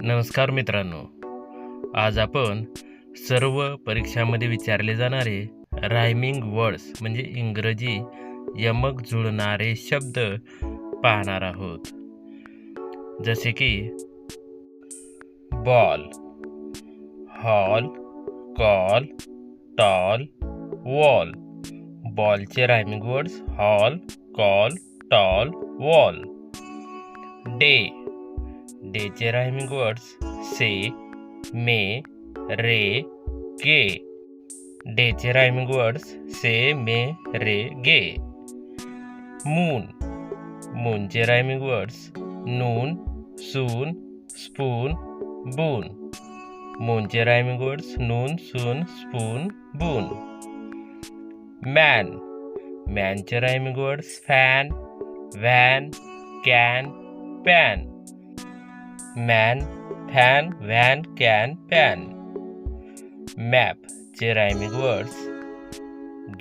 नमस्कार मित्रांनो, आज आपण सर्व परीक्षांमध्ये विचारले जाणारे रायमिंग वर्ड्स म्हणजे इंग्रजी यमक जुळणारे शब्द पाहणार आहोत. जसे की ball, hall, call, tall, wall. बॉलचे rhyming words hall, call, tall, wall. Day, डेचे rhyming words say, may, ray, gay. डेचे rhyming words say, may, ray, gay. Moon, मूनचे rhyming words noon, soon, spoon, boon. मूनचे rhyming words noon, soon, spoon, boon. Man, मॅनचे rhyming words fan, van, can, pan. Man, fan, van, can, pan. Map चे rhyming words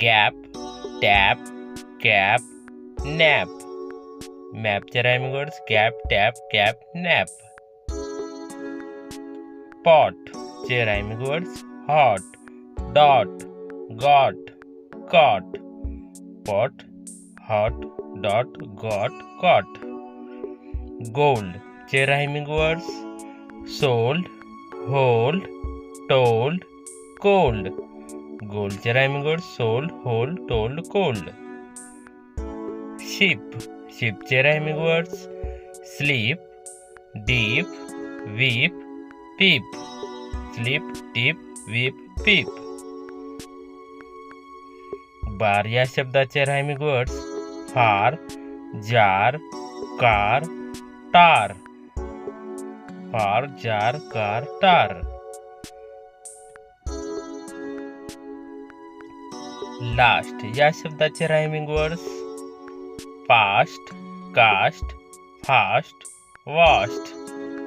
gap, tap, cap, nap. मॅपचे rhyming words gap, tap, cap, nap. Pot चे rhyming words hot, dot, got, cot. Pot, hot, dot, got, cot. Gold चे rhyming words sold, hold, told, cold. गोल्डचे rhyming words sold, hold, told, cold. Ship, शिपचे rhyming words sleep, deep, weep, peep. Sleep, deep, weep, peep. Bar या शब्दाचे rhyming words फार, जार, car, टार. फार, जार, car, टार. Last या शब्दाचे rhyming words past, cast, fast, vast.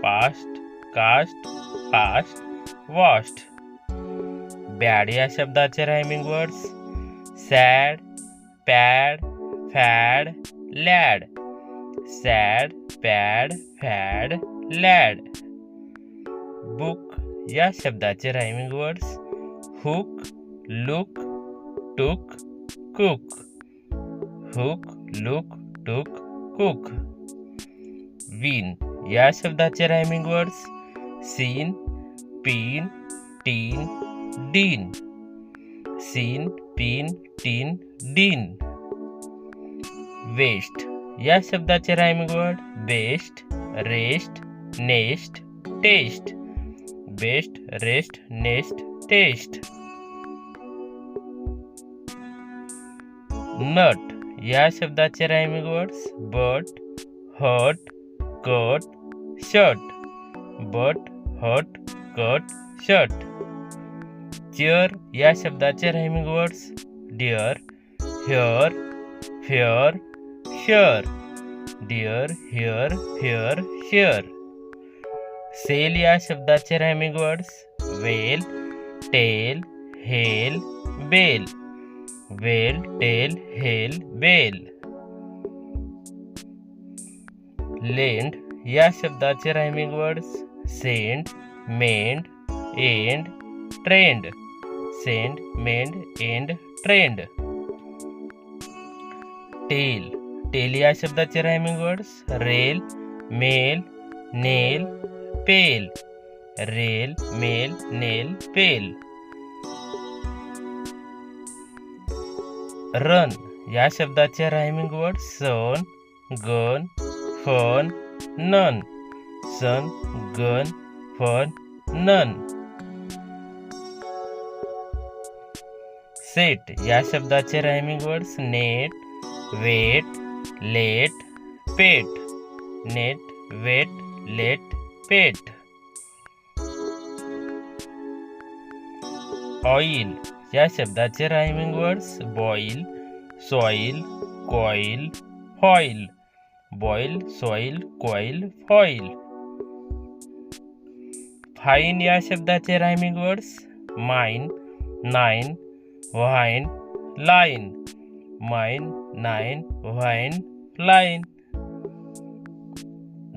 Past, cast, fast, vast. Bad या शब्दाचे rhyming words sad, pad, fad, lad. Sad, pad, fad, lad. Book या शब्दाचे rhyming words hook, look, took, cook. Hook, look, took, cook. Win या शब्दाचे rhyming words sin, pin, tin, din. Sin, pin, tin, din. West या शब्दाचे rhyming word best, rest, nest, test. Best, rest, nest, test. Nut या शब्दाचे rhyming words but, hut, cut, shut. But, hut, cut, shut. Chair या शब्दाचे rhyming words dear, here, fair, share. Dear, here, fair, share. Sale या शब्दाचे rhyming words well, tell, hell, bell. Well, tell, hell, bell. Lend या शब्दाचे rhyming words send, mend, end, trend. Send, mend, end, trend. Tell, tell या शब्दाचे rhyming words rail, mail, nail, pale. Rail, mail, nail, pale. Run या शब्दाचे rhyming words sun, gun, fun, none. Sun, gun, fun, nun. Set या शब्दाचे rhyming words net, wet, let, pet. Net, wet, let, pet. Oil या शब्दाचे rhyming words boil, soil, coil, foil. Boil, soil, coil, foil. Fine या शब्दाचे rhyming words mine, nine, whine, line. Mine, nine, whine, line.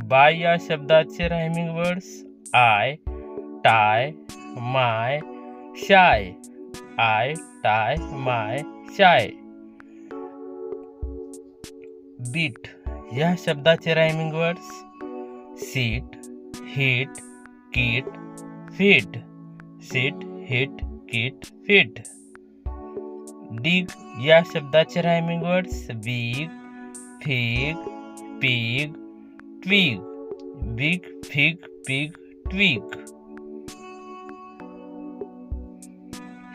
By या शब्दाचे rhyming words I tie my shy. I tie my shy. Beat या शब्दाचे rhyming words seat, hit, kit, fit. Seat, hit, kit, fit. Dig या शब्दाचे rhyming words big, fig, pig, twig. Big, fig, pig, twig.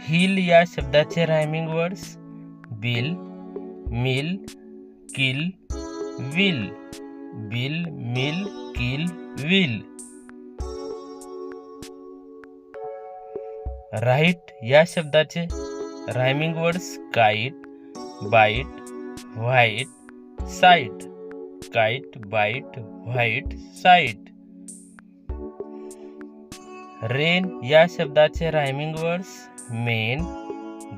Hill या शब्दाचे rhyming words bill, mill, kill, will. Bill, mill, kill, will. Right या शब्दाचे rhyming words kite, bite, white, site. Kite, bite, white, site. Rain या शब्दाचे rhyming words main,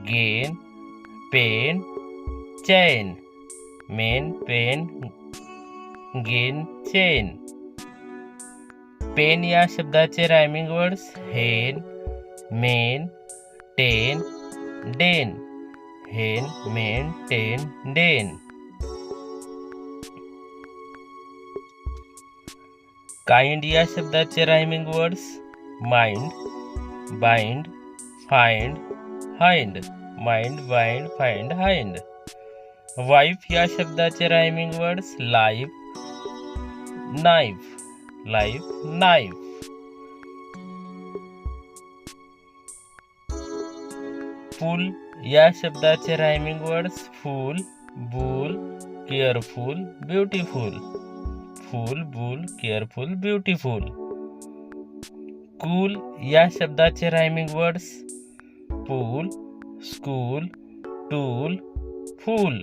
gain, pain, chain. Main, pain, gain, chain. Pen या शब्दाचे rhyming words hen, men, ten, den. Hen, men, ten, den. Kind या शब्दाचे rhyming words mind, bind, find, hind. Mind, bind, find, hind. Wife या शब्दाचे rhyming words life, knife. Life, knife. Full या शब्दाचे rhyming words fool, bull, careful, beautiful. Fool, bull, careful, beautiful. Cool या शब्दाचे rhyming words pool, school, tool, fool.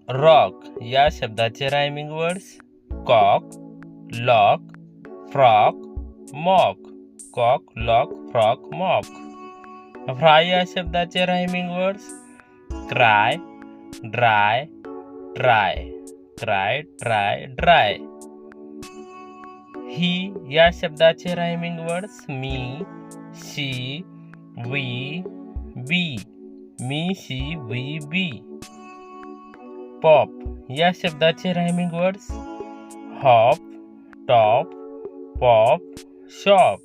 Rock या शब्दाचे rhyming words cock, lock, frock, mock. Cock, lock, frock, mock. Fry या शब्दाचे rhyming words cry, dry, try. Cry, try, dry. He या शब्दाचे rhyming words me, she, we, be. Me, she, we, be. Pop या शब्दाचे rhyming words hop, top, pop, shop.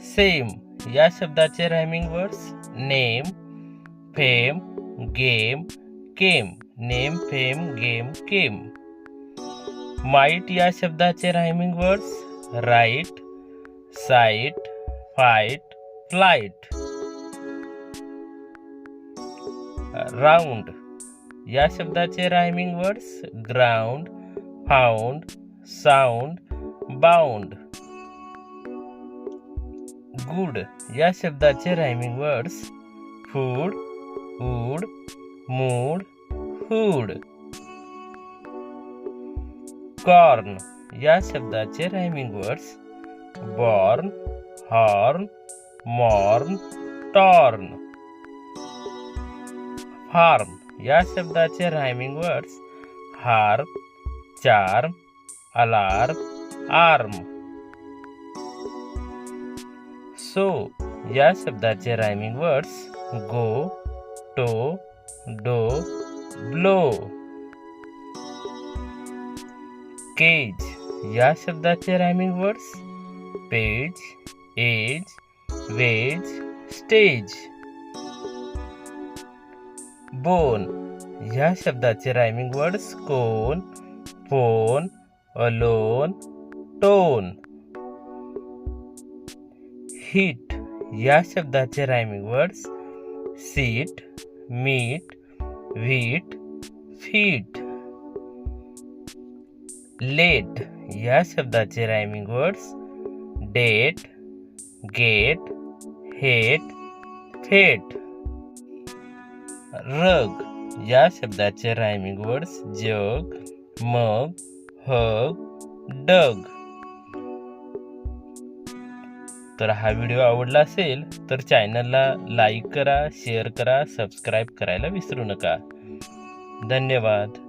Same या शब्दाचे rhyming words name, fame, game, came. Name, fame, game, came. Might या शब्दाचे rhyming words right, sight, fight, flight. Round या शब्दाचे rhyming words ground, found, sound, bound. Good या शब्दाचे rhyming words food, wood, mood, hood. Corn या शब्दाचे rhyming words born, horn, mourn, torn. Farm या शब्दाचे rhyming words harp, charm, alarm, arm. So या शब्दाचे रायमिंग वर्ड्स गो, टो, डो, ब्लो. केज या शब्दाचे rhyming words page, age, wage, stage. Bone या शब्दाचे rhyming words cone, phone, alone, tone. Hit या शब्दाचे rhyming words seat, meat, wheat, feet. Late या शब्दाचे rhyming words date, gate, hate, fate. Rug या शब्दाचे रायमिंग वर्ड्स जग, मग, हग, डग. तर हा व्हिडिओ आवडला असेल तर चॅनलला लाईक करा, शेअर करा, सबस्क्राईब करायला विसरू नका. धन्यवाद.